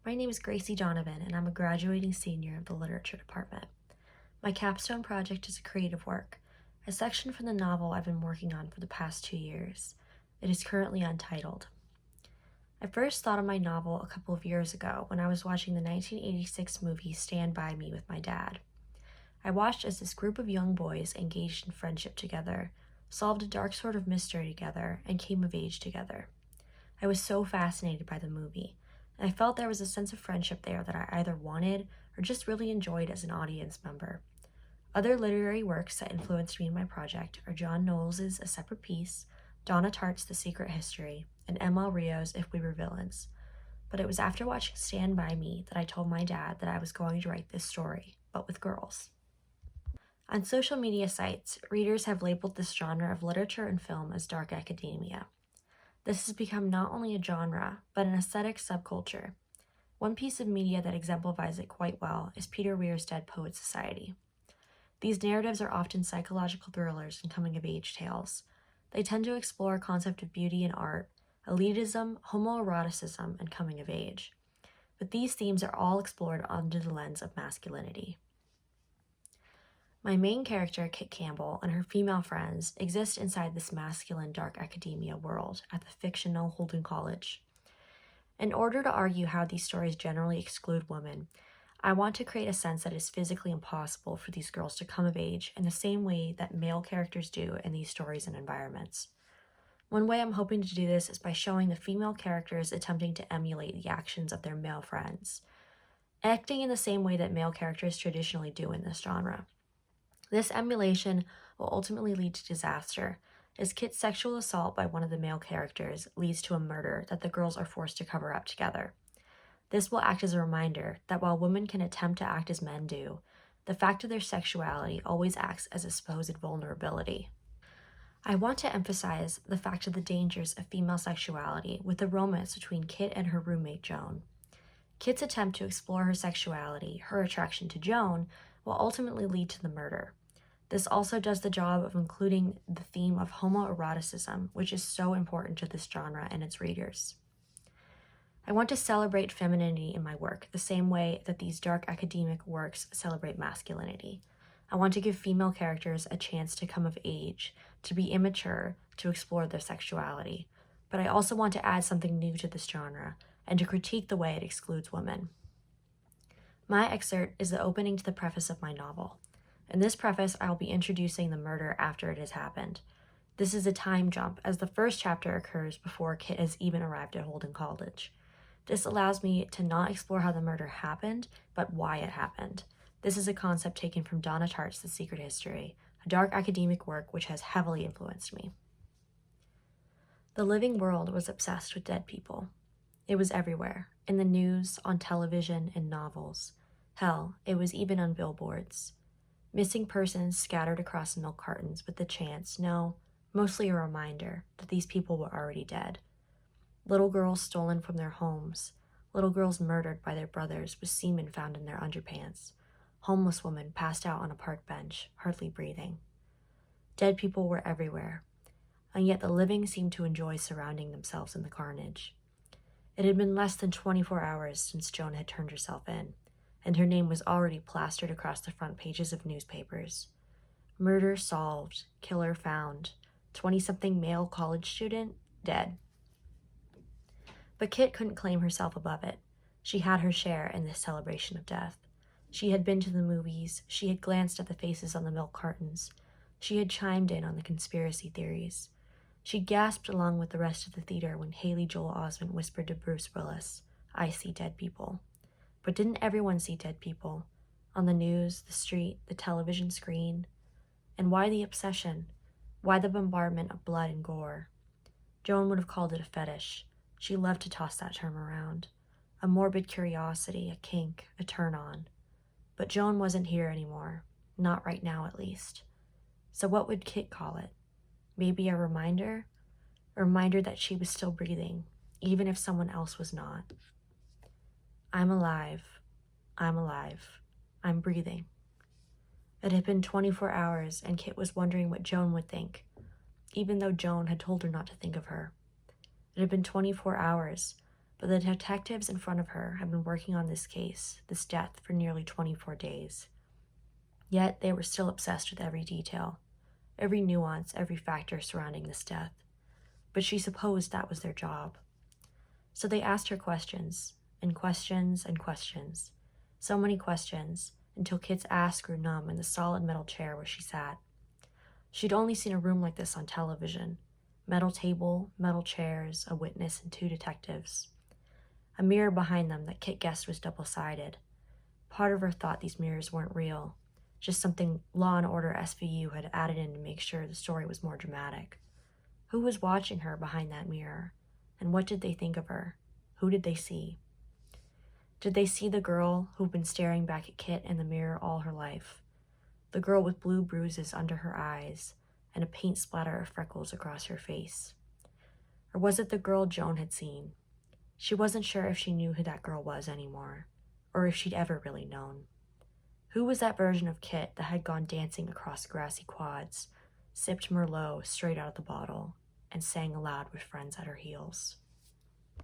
My name is Gracie Donovan, and I'm a graduating senior of the Literature Department. My capstone project is a creative work, a section from the novel I've been working on for the past 2 years. It is currently untitled. I first thought of my novel a couple of years ago when I was watching the 1986 movie Stand By Me with my dad. I watched as this group of young boys engaged in friendship together, solved a dark sort of mystery together, and came of age together. I was so fascinated by the movie, and I felt there was a sense of friendship there that I either wanted or just really enjoyed as an audience member. Other literary works that influenced me in my project are John Knowles' A Separate Peace, Donna Tartt's The Secret History, and M.L. Rio's If We Were Villains. But it was after watching Stand By Me that I told my dad that I was going to write this story, but with girls. On social media sites, readers have labeled this genre of literature and film as dark academia. This has become not only a genre, but an aesthetic subculture. One piece of media that exemplifies it quite well is Peter Weir's Dead Poets Society. These narratives are often psychological thrillers and coming-of-age tales. They tend to explore a concept of beauty and art, elitism, homoeroticism, and coming of age. But these themes are all explored under the lens of masculinity. My main character, Kit Campbell, and her female friends exist inside this masculine dark academia world at the fictional Holden College. In order to argue how these stories generally exclude women, I want to create a sense that it is physically impossible for these girls to come of age in the same way that male characters do in these stories and environments. One way I'm hoping to do this is by showing the female characters attempting to emulate the actions of their male friends, acting in the same way that male characters traditionally do in this genre. This emulation will ultimately lead to disaster, as Kit's sexual assault by one of the male characters leads to a murder that the girls are forced to cover up together. This will act as a reminder that while women can attempt to act as men do, the fact of their sexuality always acts as a supposed vulnerability. I want to emphasize the fact of the dangers of female sexuality with the romance between Kit and her roommate Joan. Kit's attempt to explore her sexuality, her attraction to Joan, will ultimately lead to the murder. This also does the job of including the theme of homoeroticism, which is so important to this genre and its readers. I want to celebrate femininity in my work the same way that these dark academic works celebrate masculinity. I want to give female characters a chance to come of age, to be immature, to explore their sexuality. But I also want to add something new to this genre and to critique the way it excludes women. My excerpt is the opening to the preface of my novel. In this preface, I will be introducing the murder after it has happened. This is a time jump, as the first chapter occurs before Kit has even arrived at Holden College. This allows me to not explore how the murder happened, but why it happened. This is a concept taken from Donna Tartt's The Secret History, a dark academic work which has heavily influenced me. The living world was obsessed with dead people. It was everywhere, in the news, on television, in novels. Hell, it was even on billboards. Missing persons scattered across milk cartons with the chance, no, mostly a reminder, that these people were already dead. Little girls stolen from their homes, little girls murdered by their brothers with semen found in their underpants, homeless women passed out on a park bench, hardly breathing. Dead people were everywhere, and yet the living seemed to enjoy surrounding themselves in the carnage. It had been less than 24 hours since Joan had turned herself in, and her name was already plastered across the front pages of newspapers. Murder solved, killer found, 20-something male college student dead. But Kit couldn't claim herself above it. She had her share in this celebration of death. She had been to the movies, she had glanced at the faces on the milk cartons, she had chimed in on the conspiracy theories. She gasped along with the rest of the theater when Haley Joel Osment whispered to Bruce Willis, "I see dead people." But didn't everyone see dead people? On the news, the street, the television screen? And why the obsession? Why the bombardment of blood and gore? Joan would have called it a fetish. She loved to toss that term around. A morbid curiosity, a kink, a turn-on. But Joan wasn't here anymore. Not right now, at least. So what would Kit call it? Maybe a reminder? A reminder that she was still breathing, even if someone else was not. I'm alive. I'm alive. I'm breathing. It had been 24 hours, and Kit was wondering what Joan would think, even though Joan had told her not to think of her. It had been 24 hours, but the detectives in front of her had been working on this case, this death, for nearly 24 days. Yet they were still obsessed with every detail, every nuance, every factor surrounding this death. But she supposed that was their job. So they asked her questions, and questions, and questions. So many questions, until Kit's ass grew numb in the solid metal chair where she sat. She'd only seen a room like this on television. Metal table, metal chairs, a witness, and 2 detectives. A mirror behind them that Kit guessed was double-sided. Part of her thought these mirrors weren't real, just something Law and Order SVU had added in to make sure the story was more dramatic. Who was watching her behind that mirror? And what did they think of her? Who did they see? Did they see the girl who'd been staring back at Kit in the mirror all her life? The girl with blue bruises under her eyes and a paint splatter of freckles across her face? Or was it the girl Joan had seen? She wasn't sure if she knew who that girl was anymore, or if she'd ever really known. Who was that version of Kit that had gone dancing across grassy quads, sipped Merlot straight out of the bottle, and sang aloud with friends at her heels?